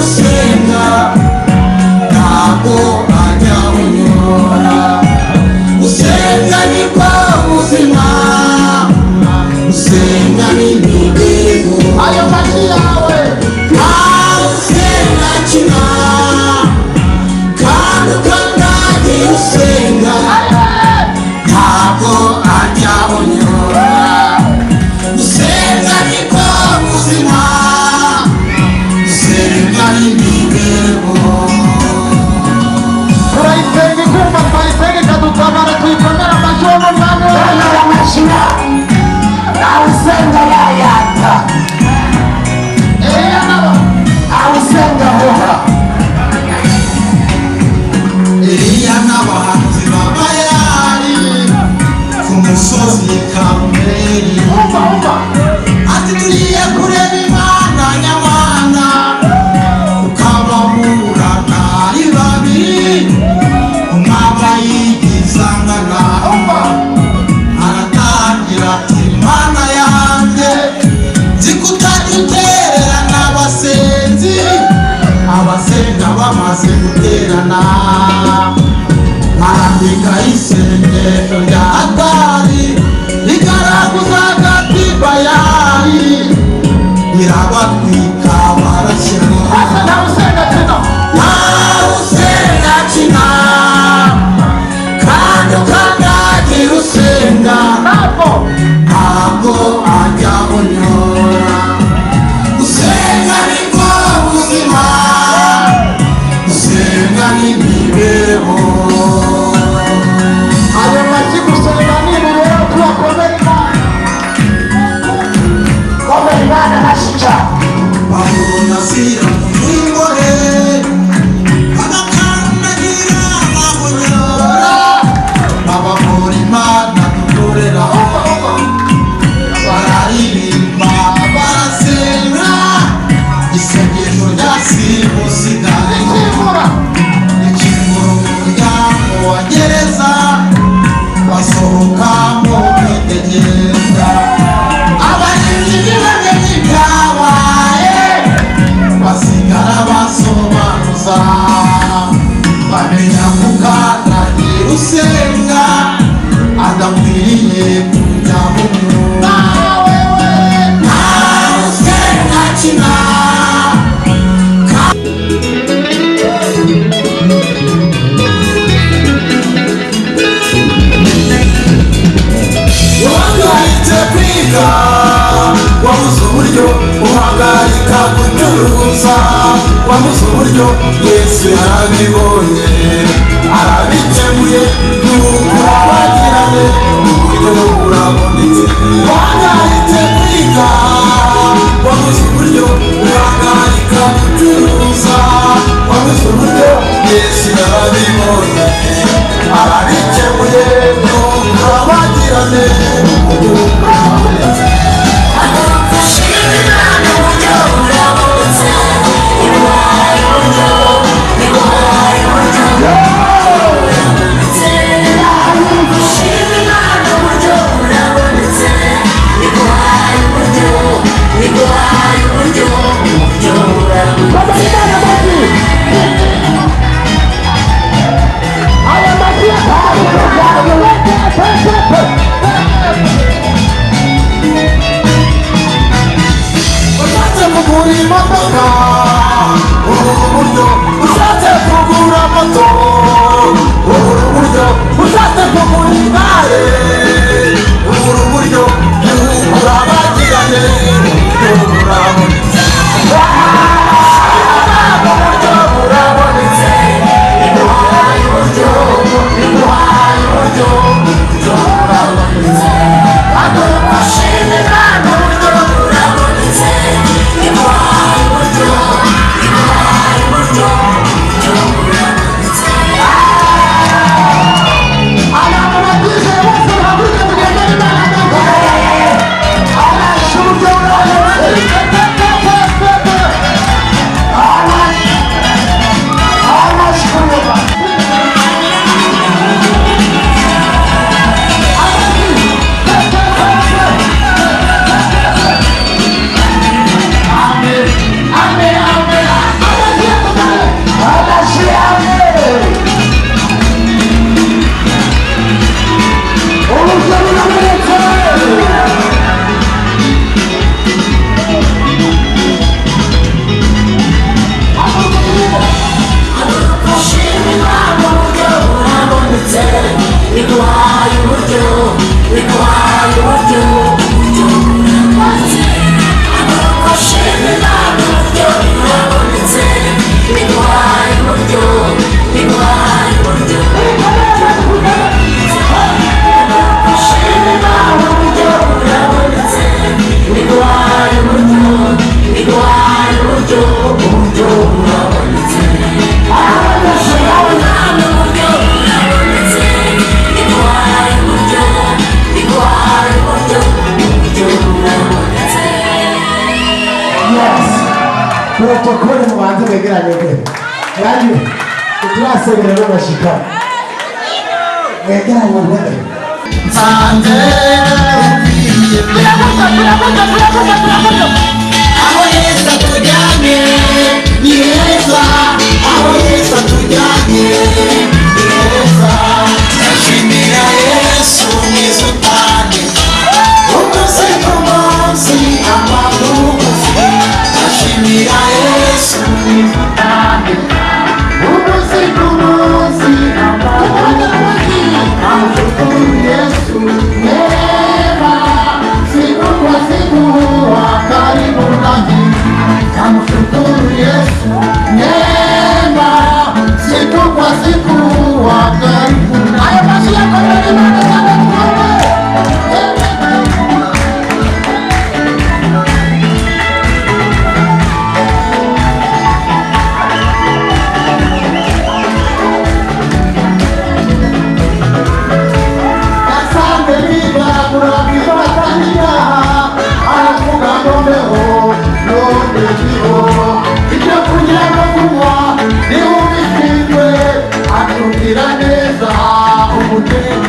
usenga ntabwo ajya unyura. Usenga nibwo buzima, usenga n'imibereho. Ayo mashyi yawe usenga kina kandi ukandagira usenga ntabwo ajya unyura. Usenga nibwo buzima, usenga n'imibereho. Turayisenga ikumva, twayisenga ikadutabara, tuyikomera amashyi yo mu mwami wayo. Amashyiga nawe usenga yayata, Eliya nabo nawe usenga muha. Eliya n'abahanuzi ba Bayali ku musozi Karumeli, ati tugiye kureba Imana nyamana, ukababurana ari babiri, umwaba yigiza nkana aratangira ati Mana yanjye nzi kutaduterera n'abasenzi, abasenga bamaze guterana arandika isengesho rya Atari rigaraguza agati Bayali, irabatwika barashyira. Asa nawe usenga kina, nawe usenga kina kandi ukandagira usenga ntabwo ajya unyura. Usenga nibwo buzima, usenga n'imibereho. Ayo mashyi gusenga n'imibereho, tubakomere Imana, komera Imana nashyica. Babona zira mu mwimore bagakandagira amahonyora, bababura Imana dukorera, bararirimba barasenga isengesho rya simusigare ikimura mu muryango wa gereza, basohoka mu kwitegereza. Abarinzi ntibamenye ibyabaye, basigara basobanuza, bamenya kukandagira usenga adakwiriye kujya mu mwuga. Nawe usenga kina uhagaritse kwiga, wabuze uburyo uhagarika gucuruza, wabuze uburyo Yesu yarabibonye arabikemuye, nuko urabagirane uburyo burabonetse. Uhagaritse kwiga, wabuze uburyo uhagarika gucuruza, wabuze uburyo Yesu yarabibonye arabikemuye, nuko urabagirane uburyo burabonetse. Ushatse kugura imodoka ubura uburyo, ushatse kugura moto ubura uburyo, ushatse kugura igare ubura uburyo, urabagirane uburyo burabonetse. Uburyo burabonetse, iguhaye uburyo, iguhaye uburyo, uburyo burabonetse. Ashimwe Imana uburyo burabonetse, iguhaye uburyo, iguhaye uburyo, uburyo burabonetse. Abantu bagize bose protokole mubanze begeranye kwe kandi turasebera n'amashika begeranye kwe nsanze aho Yesu atujyanye ni heza aho Yesu atujyanye ni heza ndashimira Yesu mwiza utane umunsi ku munsi amaguru ndashimira Yesu mwiza utane umunsi ku munsi amaguru amshukuru Yesu neema siku kwa siku karibu nami amshukuru Yesu neema siku kwa siku karibu nami basi yako ni neza umutima